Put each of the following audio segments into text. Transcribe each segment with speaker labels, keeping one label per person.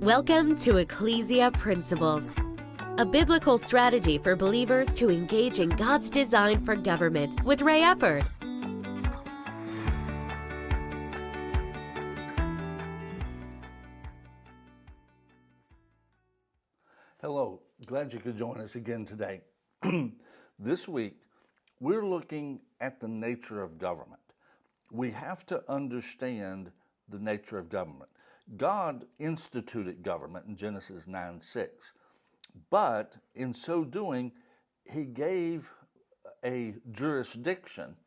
Speaker 1: Welcome to Ecclesia Principles, a biblical strategy for believers to engage in God's design for government with Ray Eppard.
Speaker 2: Hello, glad you could join us again today. This week, we're looking at the nature of government. We have to understand the nature of government. God instituted government in Genesis 9:6, but in so doing, he gave a jurisdiction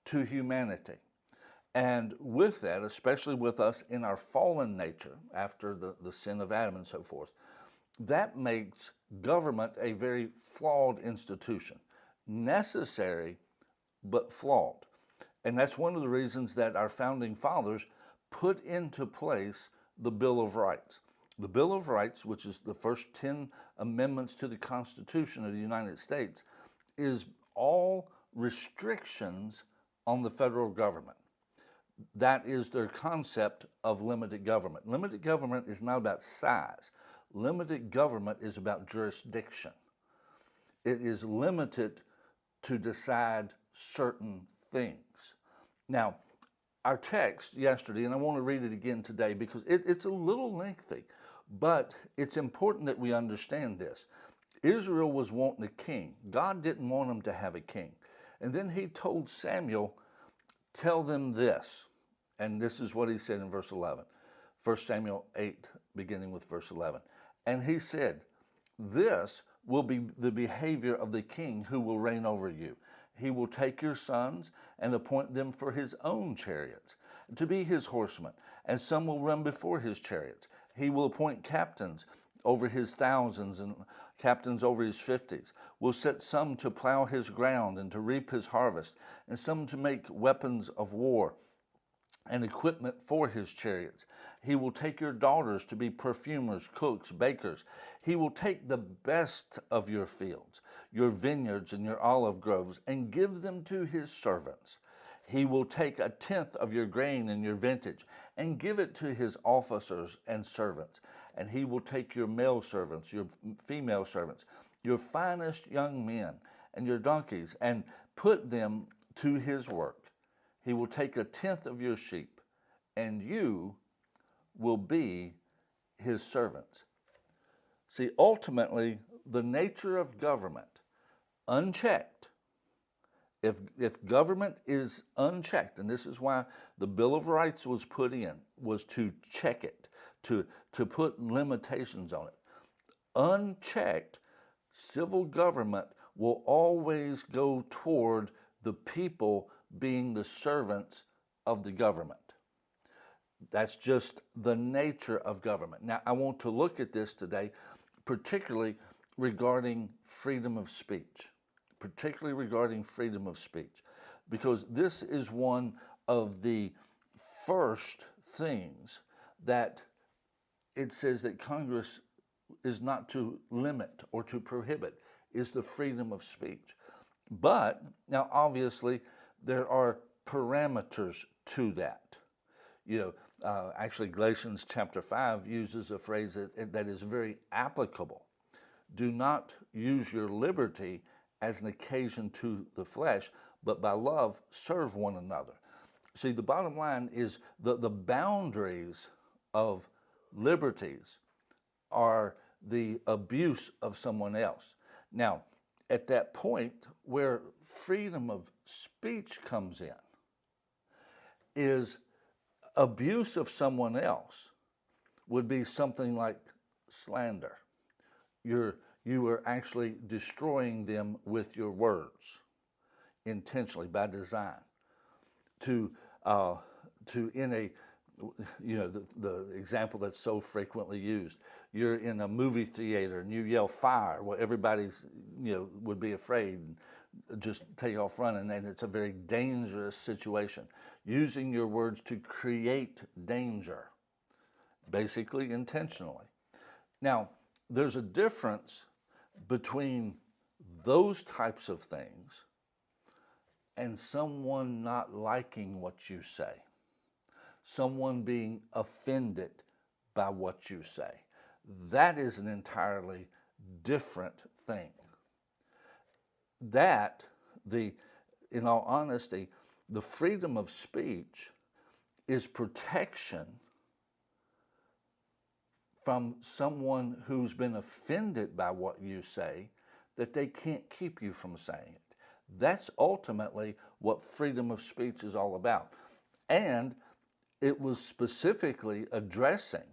Speaker 2: to humanity. And with that, especially with us in our fallen nature, after the sin of Adam and so forth, that makes government a very flawed institution, necessary but flawed. And that's one of the reasons that our founding fathers put into place the Bill of Rights. The Bill of Rights, which is the first 10 amendments to the Constitution of the United States, is all restrictions on the federal government. That is their concept of limited government. Limited government is not about size. Limited government is about jurisdiction. It is limited to decide certain things. Now, our text yesterday, and I want to read it again today because it's a little lengthy, but it's important that we understand this. Israel was wanting a king. God didn't want them to have a king. And then he told Samuel, tell them this. And this is what he said in verse 11. 1 Samuel 8, beginning with verse 11. And he said, this will be the behavior of the king who will reign over you. He will take your sons and appoint them for his own chariots, to be his horsemen, and some will run before his chariots. He will appoint captains over his thousands and captains over his 50s, will set some to plow his ground and to reap his harvest, and some to make weapons of war and equipment for his chariots. He will take your daughters to be perfumers, cooks, bakers. He will take the best of your fields, your vineyards and your olive groves, and give them to his servants. He will take 1/10 of your grain and your vintage, and give it to his officers and servants. And he will take your male servants, your female servants, your finest young men, and your donkeys, and put them to his work. He will take 1/10 of your sheep, and you will be his servants. See, ultimately, the nature of government, unchecked, if government is unchecked, and this is why the Bill of Rights was put in, was to check it, to put limitations on it. Unchecked, civil government will always go toward the people being the servants of the government. That's just the nature of government. Now, I want to look at this today, particularly regarding freedom of speech, because this is one of the first things that it says that Congress is not to limit or to prohibit, is the freedom of speech. But, now obviously, there are parameters to that. Actually, Galatians chapter 5 uses a phrase that is very applicable. Do not use your liberty as an occasion to the flesh, but by love serve one another. See, the bottom line is the boundaries of liberties are the abuse of someone else. Now, at that point where freedom of speech comes in, is abuse of someone else would be something like slander. You are actually destroying them with your words, intentionally, by design. The example that's so frequently used, you're in a movie theater and you yell fire. Well, everybody's would be afraid and just take off running, and it's a very dangerous situation. Using your words to create danger, basically intentionally. Now, there's a difference between those types of things and someone not liking what you say, someone being offended by what you say. That is an entirely different thing. In all honesty, the freedom of speech is protection from someone who's been offended by what you say, that they can't keep you from saying it. That's ultimately what freedom of speech is all about. And it was specifically addressing,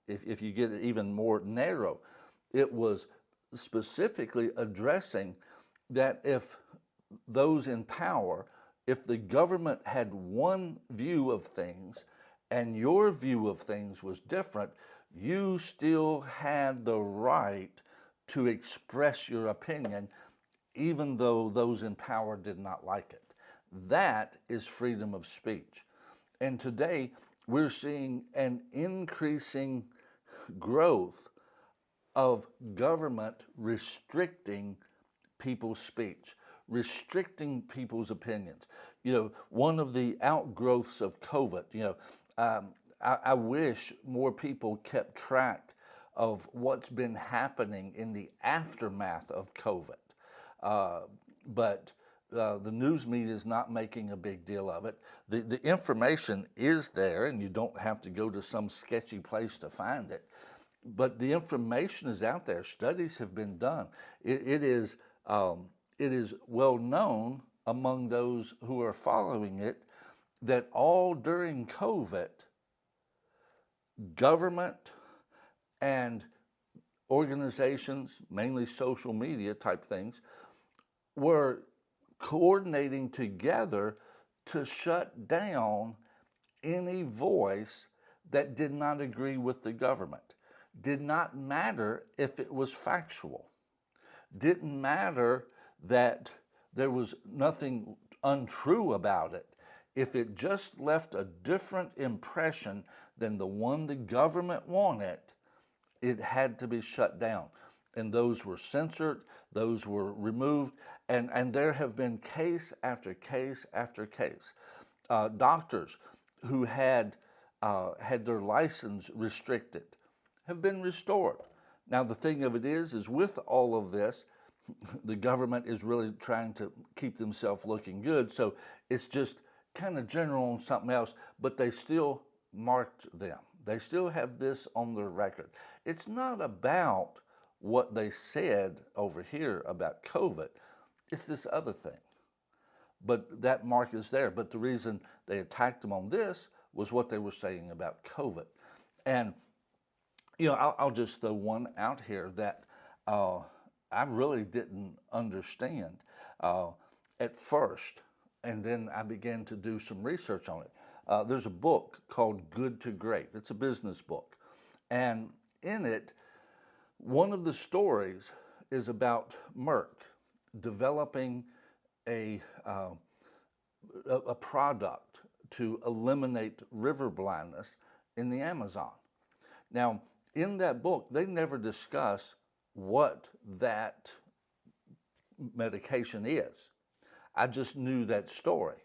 Speaker 2: if you get it even more narrow, it was specifically addressing that if those in power, if the government had one view of things and your view of things was different, you still had the right to express your opinion, even though those in power did not like it. That is freedom of speech. And today, we're seeing an increasing growth of government restricting people's speech, restricting people's opinions. You know, one of the outgrowths of COVID, I wish more people kept track of what's been happening in the aftermath of COVID. But the news media is not making a big deal of it. The information is there, and you don't have to go to some sketchy place to find it. But the information is out there. Studies have been done. It is well known among those who are following it that all during COVID, government and organizations, mainly social media type things, were coordinating together to shut down any voice that did not agree with the government. Did not matter if it was factual. Didn't matter that there was nothing untrue about it. If it just left a different impression than the one the government wanted, it had to be shut down. And those were censored, those were removed, and there have been case after case after case. Doctors who had their license restricted have been restored. Now the thing of it is with all of this, the government is really trying to keep themselves looking good, so it's just kind of general on something else, but they still marked them. They still have this on their record. It's not about what they said over here about COVID. It's this other thing. But that mark is there. But the reason they attacked them on this was what they were saying about COVID. And, I'll just throw one out here that I really didn't understand at first. And then I began to do some research on it. There's a book called Good to Great. It's a business book. And in it, one of the stories is about Merck developing a product to eliminate river blindness in the Amazon. Now, in that book, they never discuss what that medication is. I just knew that story.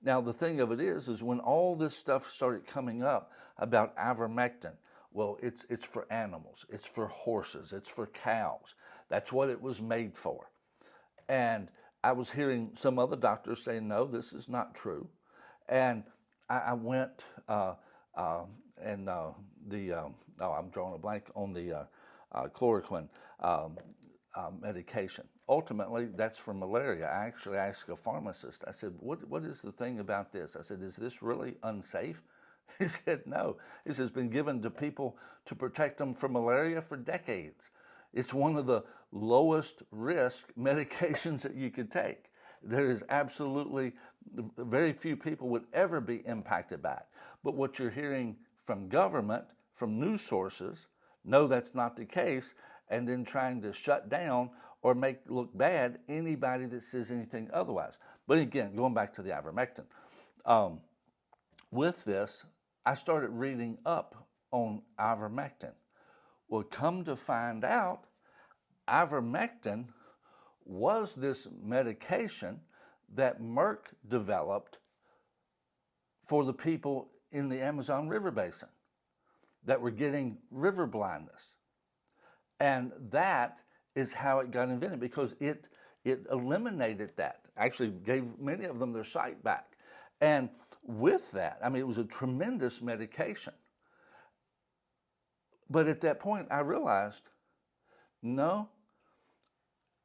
Speaker 2: Now, the thing of it is when all this stuff started coming up about ivermectin, well, it's for animals, it's for horses, it's for cows. That's what it was made for. And I was hearing some other doctors saying, no, this is not true. And I went I'm drawing a blank on the chloroquine medication. Ultimately, that's for malaria. I actually asked a pharmacist, I said, what is the thing about this? I said, is this really unsafe? He said, no. He says, it's been given to people to protect them from malaria for decades. It's one of the lowest risk medications that you could take. There is absolutely, very few people would ever be impacted by it. But what you're hearing from government, from news sources, no, that's not the case, and then trying to shut down or make look bad anybody that says anything otherwise. But again, going back to the ivermectin, with this, I started reading up on ivermectin. Well, come to find out, ivermectin was this medication that Merck developed for the people in the Amazon River Basin. that were getting river blindness. And that is how it got invented, because it eliminated that, actually gave many of them their sight back. And with that, I mean, it was a tremendous medication. But at that point, I realized, no,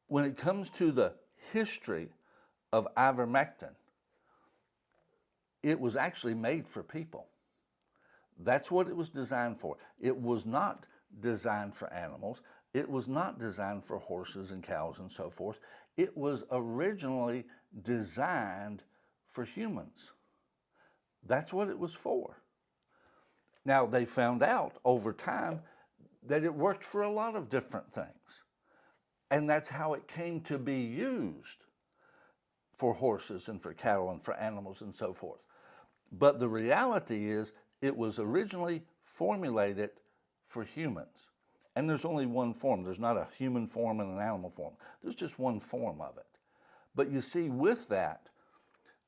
Speaker 2: when it comes to the history of ivermectin, it was actually made for people. That's what it was designed for. It was not designed for animals. It was not designed for horses and cows and so forth. It was originally designed for humans. That's what it was for. Now, they found out over time that it worked for a lot of different things. And that's how it came to be used for horses and for cattle and for animals and so forth. But the reality is, it was originally formulated for humans. And there's only one form. There's not a human form and an animal form. There's just one form of it. But you see, with that,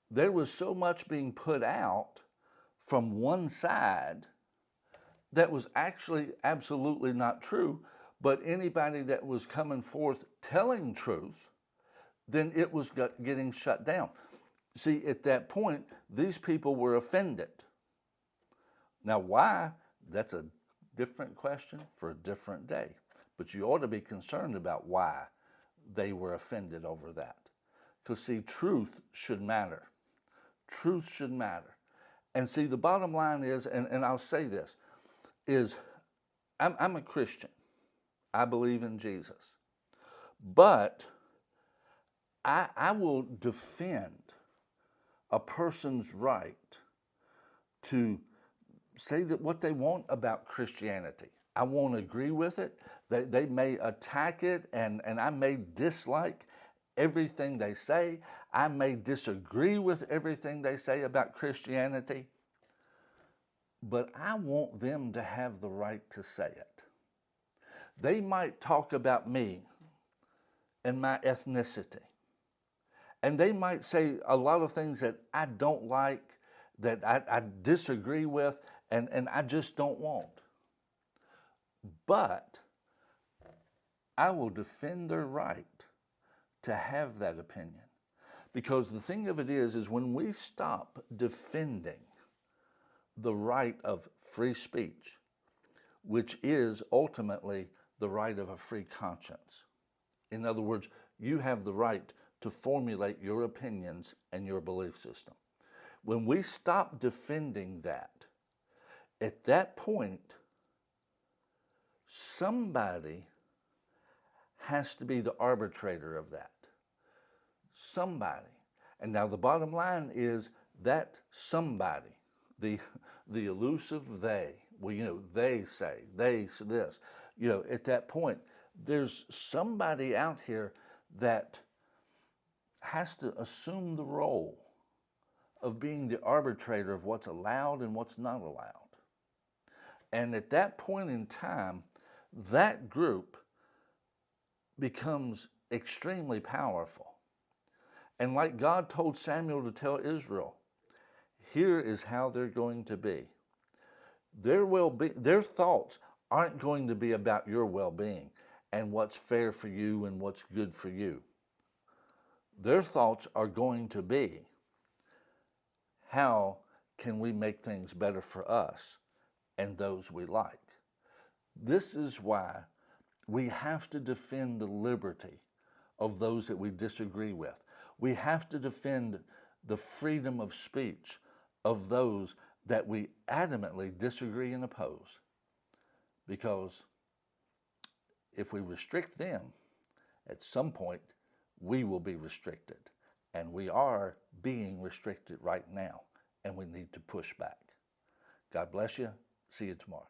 Speaker 2: there was so much being put out from one side that was actually absolutely not true. But anybody that was coming forth telling truth, then it was getting shut down. See, at that point, these people were offended. Now, why? That's a different question for a different day. But you ought to be concerned about why they were offended over that. Because, see, truth should matter. Truth should matter. And see, the bottom line is, and I'll say this, is I'm a Christian. I believe in Jesus. But I will defend a person's right to say that what they want about Christianity. I won't agree with it. They may attack it, and I may dislike everything they say. I may disagree with everything they say about Christianity. But I want them to have the right to say it. They might talk about me and my ethnicity. And they might say a lot of things that I don't like, that I disagree with, and I just don't want. But I will defend their right to have that opinion. Because the thing of it is when we stop defending the right of free speech, which is ultimately the right of a free conscience. In other words, you have the right to formulate your opinions and your belief system. When we stop defending that, at that point, somebody has to be the arbitrator of that. Somebody. And now the bottom line is that somebody, the elusive they, well, they say, they this, at that point, there's somebody out here that has to assume the role of being the arbitrator of what's allowed and what's not allowed. And at that point in time, that group becomes extremely powerful. And like God told Samuel to tell Israel, here is how they're going to be. Their thoughts aren't going to be about your well-being and what's fair for you and what's good for you. Their thoughts are going to be, how can we make things better for us and those we like? This is why we have to defend the liberty of those that we disagree with. We have to defend the freedom of speech of those that we adamantly disagree and oppose. Because if we restrict them, at some point, we will be restricted. And we are being restricted right now, and we need to push back. God bless you. See you tomorrow.